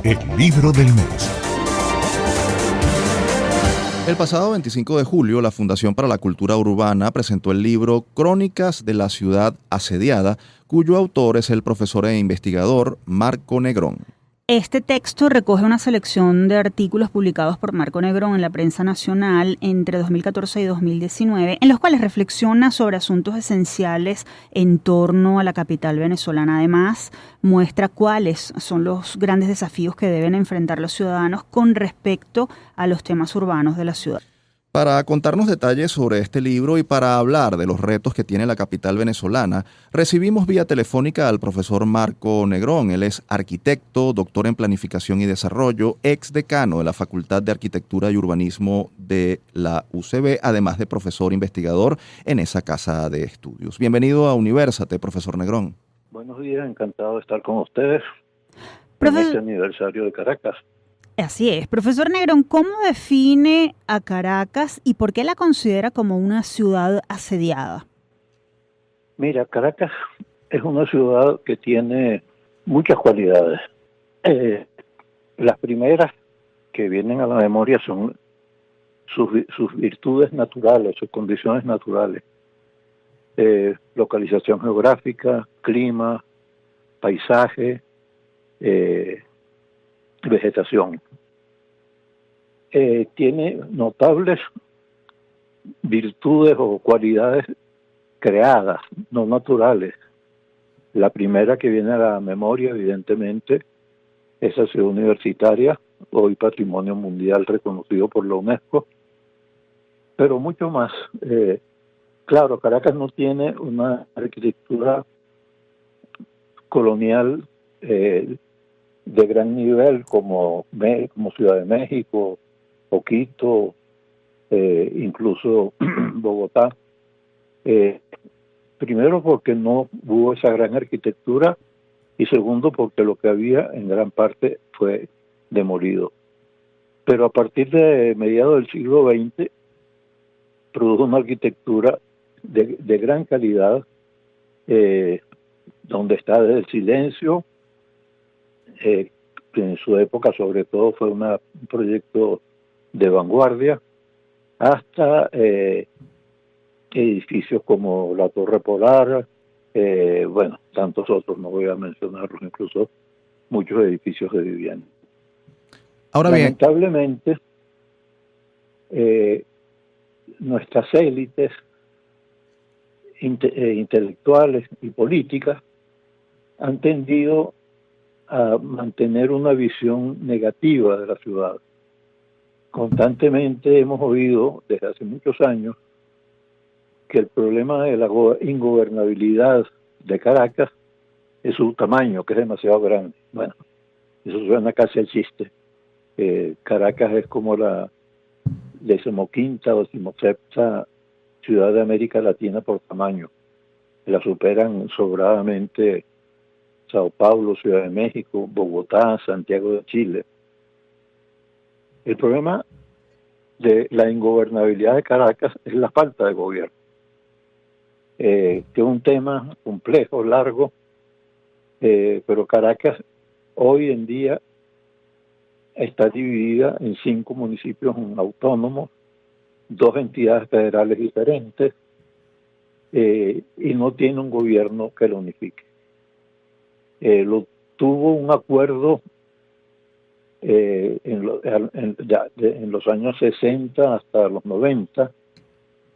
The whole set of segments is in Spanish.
El libro del mes. El pasado 25 de julio, la Fundación para la Cultura Urbana presentó el libro Crónicas de la Ciudad Asediada, cuyo autor es el profesor e investigador Marco Negrón. Este texto recoge una selección de artículos publicados por Marco Negrón en la prensa nacional entre 2014 y 2019, en los cuales reflexiona sobre asuntos esenciales en torno a la capital venezolana. Además, muestra cuáles son los grandes desafíos que deben enfrentar los ciudadanos con respecto a los temas urbanos de la ciudad. Para contarnos detalles sobre este libro y para hablar de los retos que tiene la capital venezolana, recibimos vía telefónica al profesor Marco Negrón. Él es arquitecto, doctor en Planificación y Desarrollo, ex decano de la Facultad de Arquitectura y Urbanismo de la UCB, además de profesor investigador en esa casa de estudios. Bienvenido a Universate, profesor Negrón. Buenos días, encantado de estar con ustedes en este aniversario de Caracas. Así es. Profesor Negrón, ¿cómo define a Caracas y por qué la considera como una ciudad asediada? Mira, Caracas es una ciudad que tiene muchas cualidades. Las primeras que vienen a la memoria son sus virtudes naturales, sus condiciones naturales. Localización geográfica, clima, paisaje, vegetación. Tiene notables virtudes o cualidades creadas, no naturales. La primera que viene a la memoria, evidentemente, es la ciudad universitaria, hoy patrimonio mundial reconocido por la UNESCO, pero mucho más. Claro, Caracas no tiene una arquitectura colonial de gran nivel como Ciudad de México o Quito, incluso Bogotá. Primero porque no hubo esa gran arquitectura y segundo porque lo que había en gran parte fue demolido. Pero a partir de mediados del siglo XX produjo una arquitectura de gran calidad, donde está desde el silencio, en su época sobre todo fue un proyecto de vanguardia, hasta edificios como la Torre Polar, tantos otros, no voy a mencionarlos, incluso muchos edificios de vivienda. Ahora bien, lamentablemente, nuestras élites intelectuales y políticas han tendido a mantener una visión negativa de la ciudad. Constantemente hemos oído desde hace muchos años que el problema de la ingobernabilidad de Caracas es su tamaño, que es demasiado grande. Bueno, eso suena casi al chiste. Caracas es como la 15ª o 16ª ciudad de América Latina por tamaño. La superan sobradamente Sao Paulo, Ciudad de México, Bogotá, Santiago de Chile. El problema de la ingobernabilidad de Caracas es la falta de gobierno, que es un tema complejo, largo, pero Caracas hoy en día está dividida en 5 municipios autónomos, 2 entidades federales diferentes, y no tiene un gobierno que lo unifique. Tuvo un acuerdo en los años 60 hasta los 90,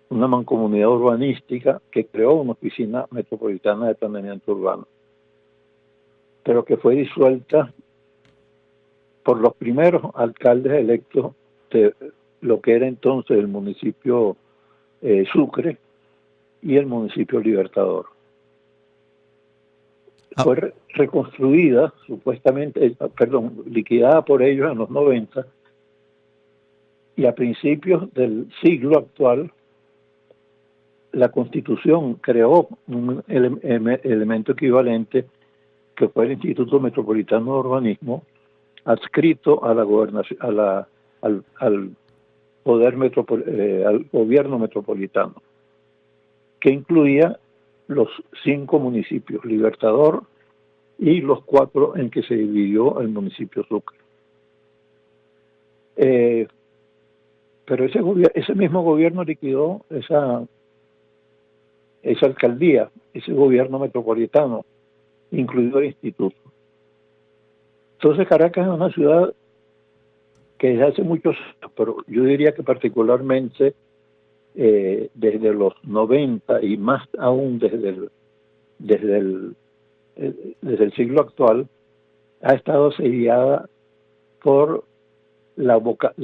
una mancomunidad urbanística que creó una oficina metropolitana de planeamiento urbano, pero que fue disuelta por los primeros alcaldes electos de lo que era entonces el municipio Sucre y el municipio Libertador. Fue reconstruida, supuestamente, liquidada por ellos en los 90, y a principios del siglo actual, la Constitución creó un elemento equivalente, que fue el Instituto Metropolitano de Urbanismo, adscrito a la gobernación, al gobierno metropolitano, que incluía los 5 municipios, Libertador, y los 4 en que se dividió el municipio Sucre. Pero ese mismo gobierno liquidó esa alcaldía, ese gobierno metropolitano, incluido el instituto. Entonces Caracas es una ciudad que desde hace muchos años, pero yo diría que particularmente desde los 90 y más aún desde el siglo actual, ha estado asediada por la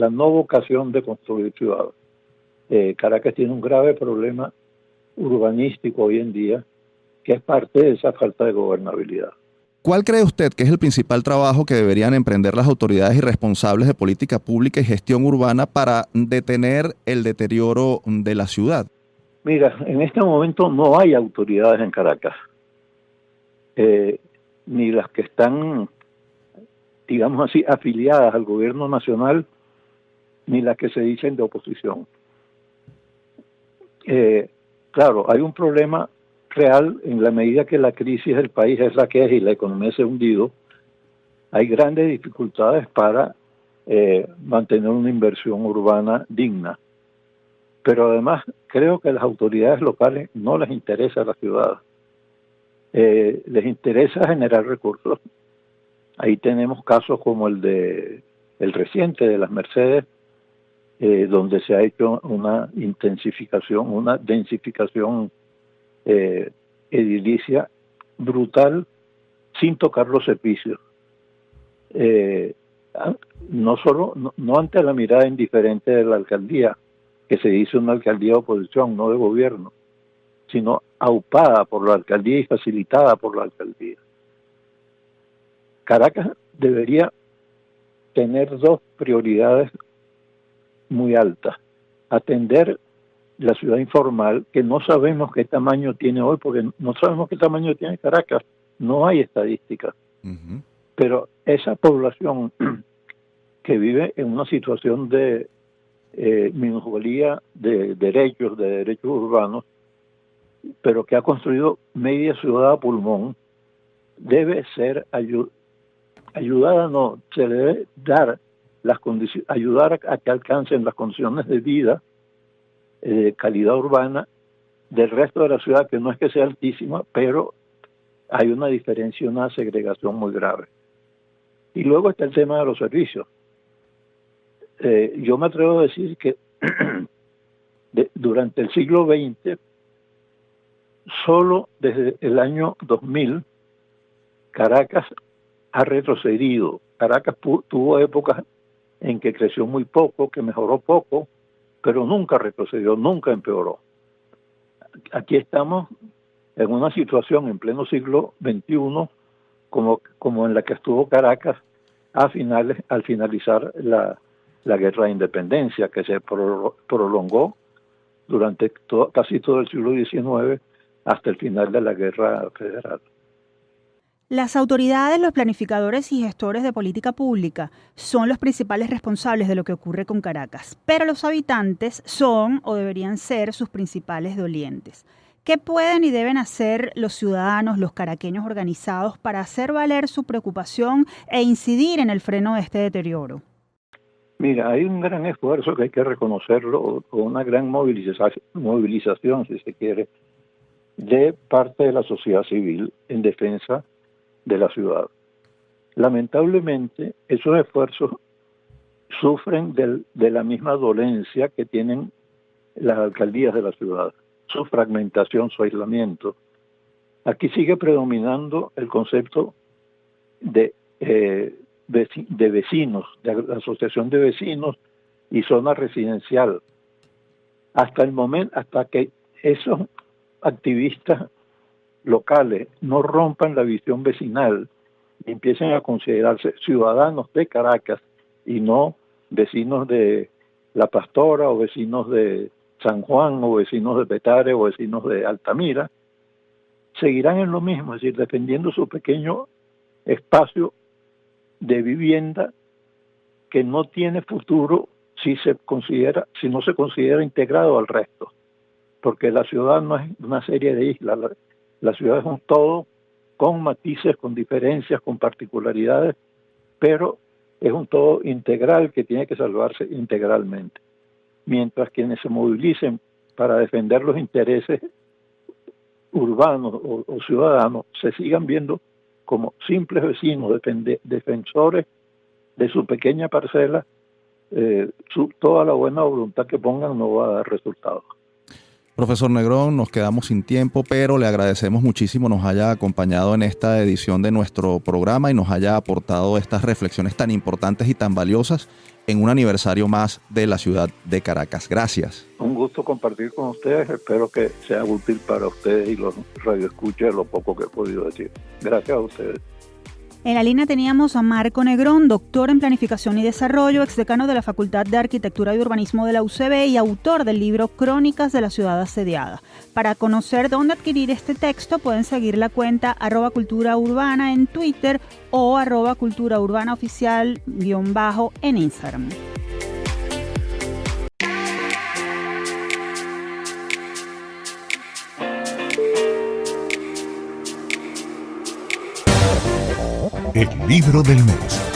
no vocación de construir ciudades. Caracas tiene un grave problema urbanístico hoy en día, que es parte de esa falta de gobernabilidad. ¿Cuál cree usted que es el principal trabajo que deberían emprender las autoridades y responsables de política pública y gestión urbana para detener el deterioro de la ciudad? Mira, en este momento no hay autoridades en Caracas, ni las que están, digamos así, afiliadas al gobierno nacional, ni las que se dicen de oposición. Claro, hay un problema real en la medida que la crisis del país es la que es y la economía se ha hundido. Hay grandes dificultades para mantener una inversión urbana digna. Pero además creo que a las autoridades locales no les interesa la ciudad. Les interesa generar recursos. Ahí tenemos casos como el reciente de las Mercedes, donde se ha hecho una intensificación, una densificación edilicia brutal sin tocar los servicios. No ante la mirada indiferente de la alcaldía, que se dice una alcaldía de oposición, no de gobierno, sino aupada por la alcaldía y facilitada por la alcaldía. Caracas debería tener dos prioridades muy altas: atender la ciudad informal, que no sabemos qué tamaño tiene hoy, porque no sabemos qué tamaño tiene Caracas, no hay estadísticas. Uh-huh. Pero esa población que vive en una situación de minusvalía de derechos urbanos, pero que ha construido media ciudad a pulmón, debe ser ayudada, no, se le debe dar las condiciones, ayudar a que alcancen las condiciones de vida, de calidad urbana del resto de la ciudad, que no es que sea altísima, pero hay una diferencia, una segregación muy grave. Y luego está el tema de los servicios. Yo me atrevo a decir que durante el siglo XX, solo desde el año 2000, Caracas ha retrocedido. Caracas tuvo épocas en que creció muy poco, que mejoró poco, pero nunca retrocedió, nunca empeoró. Aquí estamos en una situación en pleno siglo XXI, como en la que estuvo Caracas al finalizar la guerra de independencia, que se prolongó durante casi todo el siglo XIX hasta el final de la guerra federal. Las autoridades, los planificadores y gestores de política pública son los principales responsables de lo que ocurre con Caracas, pero los habitantes son o deberían ser sus principales dolientes. ¿Qué pueden y deben hacer los ciudadanos, los caraqueños organizados para hacer valer su preocupación e incidir en el freno de este deterioro? Mira, hay un gran esfuerzo que hay que reconocerlo, o una gran movilización, si se quiere, de parte de la sociedad civil en defensa de la ciudad. Lamentablemente, esos esfuerzos sufren de la misma dolencia que tienen las alcaldías de la ciudad: su fragmentación, su aislamiento. Aquí sigue predominando el concepto de vecinos, de asociación de vecinos y zona residencial. Hasta el momento, hasta que esos activistas locales no rompan la visión vecinal y empiecen a considerarse ciudadanos de Caracas y no vecinos de La Pastora o vecinos de San Juan o vecinos de Petare o vecinos de Altamira, seguirán en lo mismo, es decir, defendiendo su pequeño espacio de vivienda que no tiene futuro si no se considera integrado al resto, porque la ciudad no es una serie de islas, la ciudad es un todo con matices, con diferencias, con particularidades, pero es un todo integral que tiene que salvarse integralmente. Mientras quienes se movilicen para defender los intereses urbanos o ciudadanos se sigan viendo como simples vecinos, defensores de su pequeña parcela, toda la buena voluntad que pongan no va a dar resultados. Profesor Negrón, nos quedamos sin tiempo, pero le agradecemos muchísimo nos haya acompañado en esta edición de nuestro programa y nos haya aportado estas reflexiones tan importantes y tan valiosas en un aniversario más de la ciudad de Caracas. Gracias. Un gusto compartir con ustedes. Espero que sea útil para ustedes y los radioescuchas lo poco que he podido decir. Gracias a ustedes. En la línea teníamos a Marco Negrón, doctor en Planificación y Desarrollo, exdecano de la Facultad de Arquitectura y Urbanismo de la UCB y autor del libro Crónicas de la Ciudad Asediada. Para conocer dónde adquirir este texto pueden seguir la cuenta @culturaurbana en Twitter o @culturaurbanaoficial_ en Instagram. El libro del mes.